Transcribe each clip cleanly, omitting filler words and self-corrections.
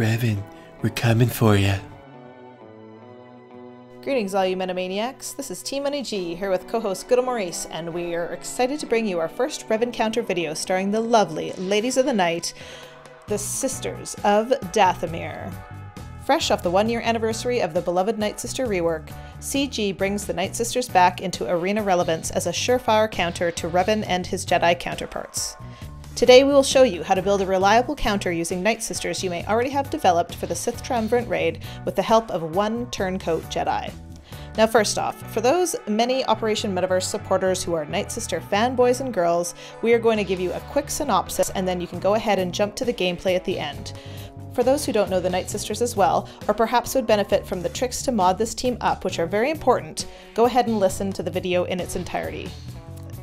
Revan, we're coming for ya. Greetings all you Metamaniacs, this is Team Money G here with co-host Good Maurice, and we are excited to bring you our first Rev Encounter video starring the lovely Ladies of the Night, the Sisters of Dathomir. Fresh off the 1-year anniversary of the beloved Nightsister rework, CG brings the Nightsisters back into arena relevance as a surefire counter to Revan and his Jedi counterparts. Today we will show you how to build a reliable counter using Nightsisters you may already have developed for the Sith Triumvirate Raid with the help of one turncoat Jedi. Now first off, for those many Operation Metaverse supporters who are Nightsister fanboys and girls, we are going to give you a quick synopsis and then you can go ahead and jump to the gameplay at the end. For those who don't know the Nightsisters as well, or perhaps would benefit from the tricks to mod this team up, which are very important, go ahead and listen to the video in its entirety.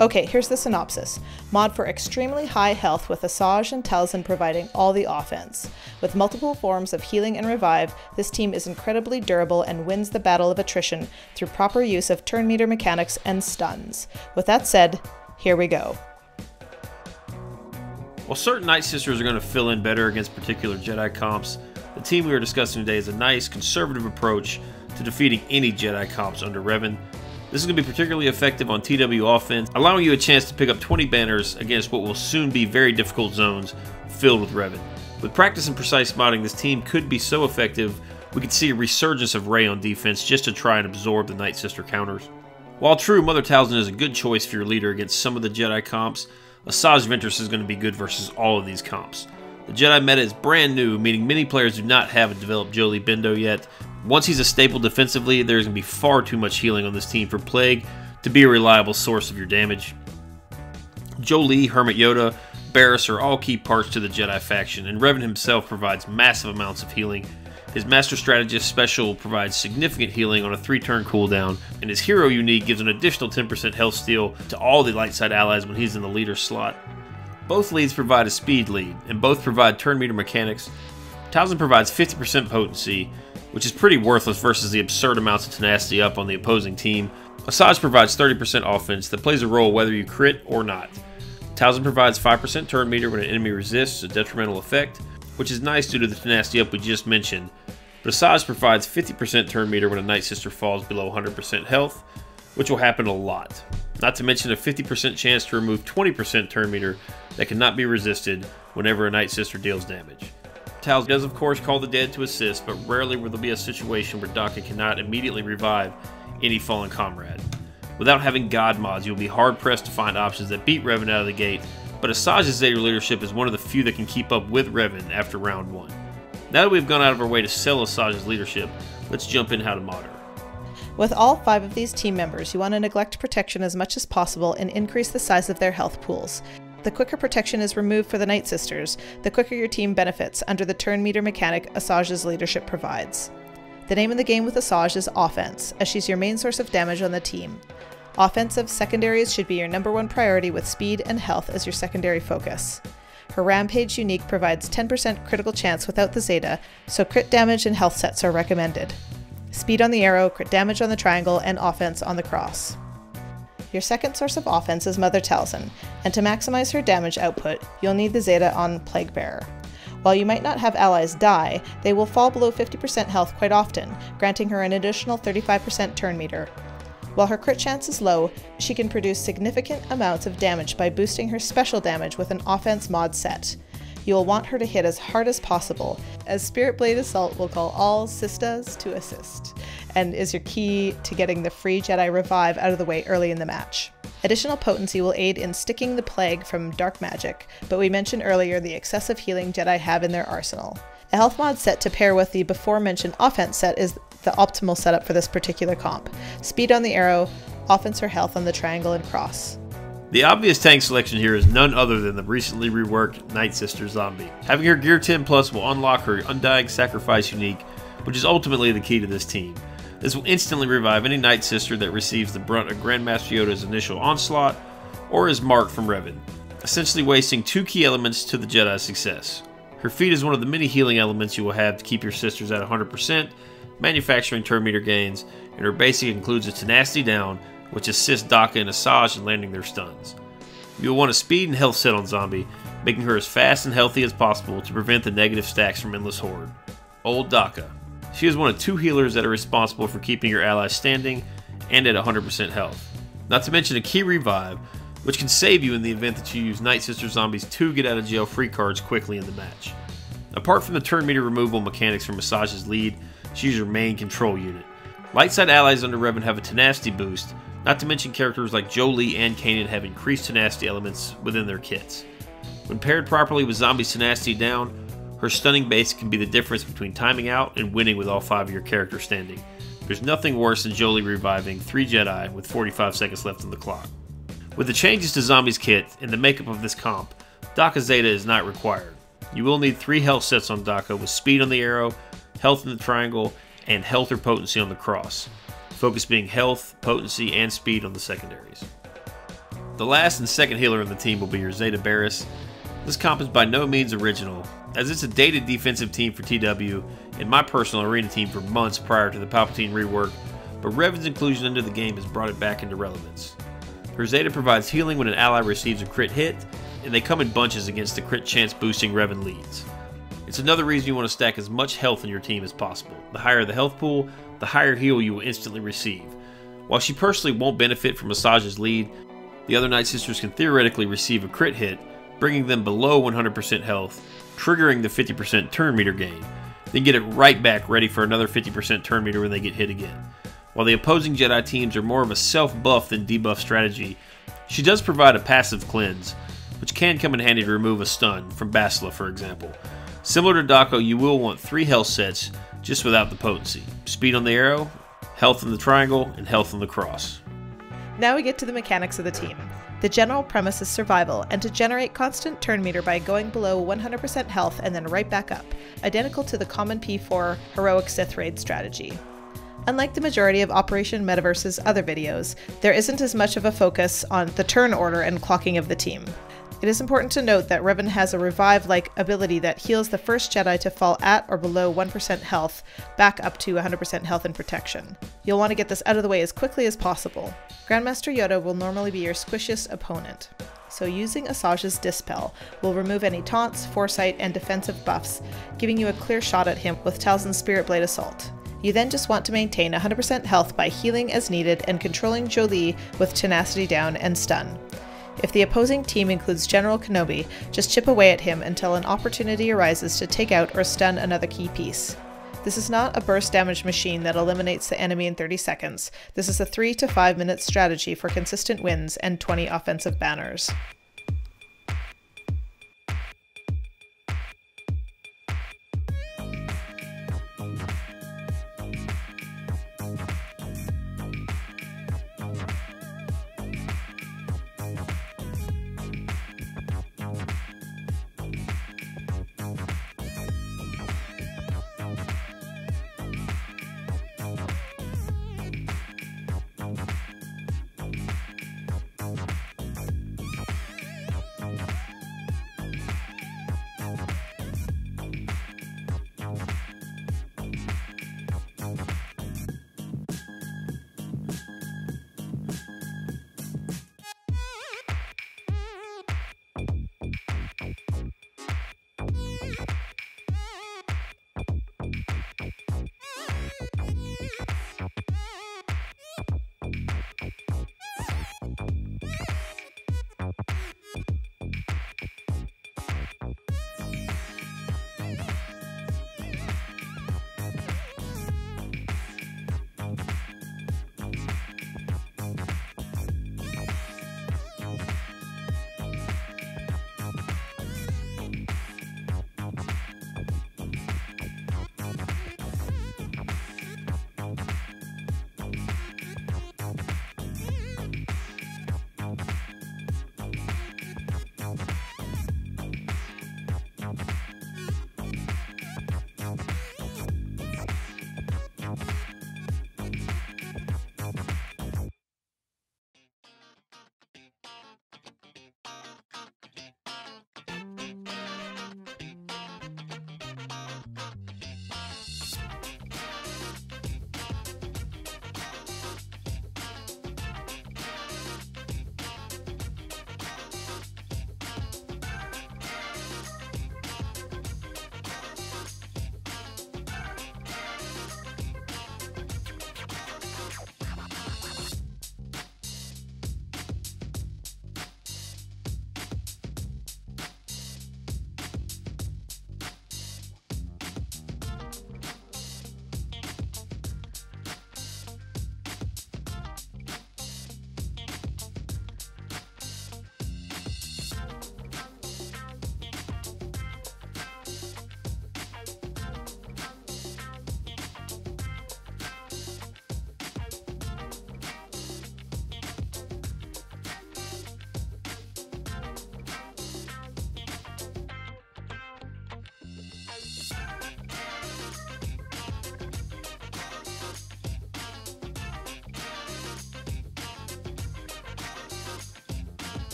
Okay, here's the synopsis. Mod for extremely high health with Asajj and Talzin providing all the offense. With multiple forms of healing and revive, this team is incredibly durable and wins the battle of attrition through proper use of turn meter mechanics and stuns. With that said, here we go. While certain Nightsisters are going to fill in better against particular Jedi comps, the team we are discussing today is a nice, conservative approach to defeating any Jedi comps under Revan. This is going to be particularly effective on TW offense, allowing you a chance to pick up 20 banners against what will soon be very difficult zones filled with Revan. With practice and precise modding, this team could be so effective we could see a resurgence of Rey on defense just to try and absorb the Nightsister counters. While true, Mother Talzin is a good choice for your leader against some of the Jedi comps, Asajj Ventress is going to be good versus all of these comps. The Jedi meta is brand new, meaning many players do not have a developed Jolee Bendo yet. Once he's a staple defensively, there's going to be far too much healing on this team for Plague to be a reliable source of your damage. Jolee, Hermit Yoda, Barriss are all key parts to the Jedi faction, and Revan himself provides massive amounts of healing. His Master Strategist special provides significant healing on a 3-turn cooldown, and his Hero Unique gives an additional 10% health steal to all the light side allies when he's in the leader slot. Both leads provide a speed lead, and both provide turn meter mechanics. Talzin provides 50% potency, which is pretty worthless versus the absurd amounts of tenacity up on the opposing team. Asajj provides 30% offense that plays a role whether you crit or not. Talzin provides 5% turn meter when an enemy resists a detrimental effect, which is nice due to the tenacity up we just mentioned, but Asajj provides 50% turn meter when a Nightsister falls below 100% health, which will happen a lot. Not to mention a 50% chance to remove 20% turn meter that cannot be resisted whenever a Nightsister deals damage. Talzin does of course call the dead to assist, but rarely will there be a situation where Daka cannot immediately revive any fallen comrade. Without having god mods, you'll be hard pressed to find options that beat Revan out of the gate, but Asajj's Zeta leadership is one of the few that can keep up with Revan after round 1. Now that we've gone out of our way to sell Asajj's leadership, let's jump in how to mod her. With all 5 of these team members, you want to neglect protection as much as possible and increase the size of their health pools. The quicker protection is removed for the Nightsisters, the quicker your team benefits under the turn meter mechanic Asajj's leadership provides. The name of the game with Asajj is offense, as she's your main source of damage on the team. Offensive secondaries should be your #1 priority with speed and health as your secondary focus. Her Rampage unique provides 10% critical chance without the Zeta, so crit damage and health sets are recommended. Speed on the arrow, crit damage on the triangle, and offense on the cross. Your second source of offense is Mother Talzin, and to maximize her damage output, you'll need the Zeta on Plague Bearer. While you might not have allies die, they will fall below 50% health quite often, granting her an additional 35% turn meter. While her crit chance is low, she can produce significant amounts of damage by boosting her special damage with an offense mod set. You will want her to hit as hard as possible, as Spirit Blade Assault will call all sisters to assist, and is your key to getting the free Jedi revive out of the way early in the match. Additional potency will aid in sticking the plague from dark magic, but we mentioned earlier the excessive healing Jedi have in their arsenal. A health mod set to pair with the before mentioned offense set is the optimal setup for this particular comp. Speed on the arrow, offense or health on the triangle and cross. The obvious tank selection here is none other than the recently reworked Nightsister Zombie. Having her Gear 10 Plus will unlock her Undying Sacrifice unique, which is ultimately the key to this team. This will instantly revive any Nightsister that receives the brunt of Grandmaster Yoda's initial onslaught or is marked from Revan, essentially wasting 2 key elements to the Jedi's success. Her feat is one of the many healing elements you will have to keep your sisters at 100%, manufacturing turn meter gains, and her basic includes a tenacity down, which assists Daka and Asajj in landing their stuns. You will want a speed and health set on Zombie, making her as fast and healthy as possible to prevent the negative stacks from Endless Horde. Old Daka. She is one of 2 healers that are responsible for keeping your allies standing and at 100% health. Not to mention a key revive, which can save you in the event that you use Nightsisters Zombies 2 get out of jail free cards quickly in the match. Apart from the turn meter removal mechanics from Masage's lead, she's your main control unit. Light side allies under Revan have a tenacity boost, not to mention characters like Jolee and Kanan have increased tenacity elements within their kits. When paired properly with Zombie's tenacity down, her stunning base can be the difference between timing out and winning with all 5 of your characters standing. There's nothing worse than Jolee reviving 3 Jedi with 45 seconds left on the clock. With the changes to Zombie's kit and the makeup of this comp, Daka Zeta is not required. You will need 3 health sets on Daka with speed on the arrow, health in the triangle, and health or potency on the cross. Focus being health, potency, and speed on the secondaries. The last and second healer on the team will be your Zeta Barris. This comp is by no means original, as it's a dated defensive team for TW and my personal arena team for months prior to the Palpatine rework, but Revan's inclusion into the game has brought it back into relevance. Her Zeta provides healing when an ally receives a crit hit, and they come in bunches against the crit chance boosting Revan leads. It's another reason you want to stack as much health in your team as possible. The higher the health pool, the higher heal you will instantly receive. While she personally won't benefit from Masage's lead, the other Nightsisters can theoretically receive a crit hit, bringing them below 100% health, triggering the 50% turn meter gain, then get it right back ready for another 50% turn meter when they get hit again. While the opposing Jedi teams are more of a self-buff than debuff strategy, she does provide a passive cleanse, which can come in handy to remove a stun, from Basila for example. Similar to Dako, you will want 3 health sets, just without the potency. Speed on the arrow, health in the triangle, and health on the cross. Now we get to the mechanics of the team. The general premise is survival, and to generate constant turn meter by going below 100% health and then right back up, identical to the common P4 heroic Sith Raid strategy. Unlike the majority of Operation Metaverse's other videos, there isn't as much of a focus on the turn order and clocking of the team. It is important to note that Revan has a revive-like ability that heals the first Jedi to fall at or below 1% health, back up to 100% health and protection. You'll want to get this out of the way as quickly as possible. Grandmaster Yoda will normally be your squishiest opponent, so using Asage's Dispel will remove any taunts, foresight, and defensive buffs, giving you a clear shot at him with Talzin's Spirit Blade Assault. You then just want to maintain 100% health by healing as needed and controlling Jolee with tenacity down and stun. If the opposing team includes General Kenobi, just chip away at him until an opportunity arises to take out or stun another key piece. This is not a burst damage machine that eliminates the enemy in 30 seconds. This is a 3 to 5 minute strategy for consistent wins and 20 offensive banners.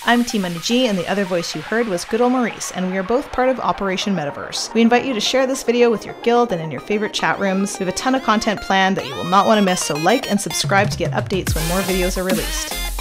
I'm Team Money G, and the other voice you heard was good old Maurice, and we are both part of Operation Metaverse. We invite you to share this video with your guild and in your favorite chat rooms. We have a ton of content planned that you will not want to miss, so like and subscribe to get updates when more videos are released.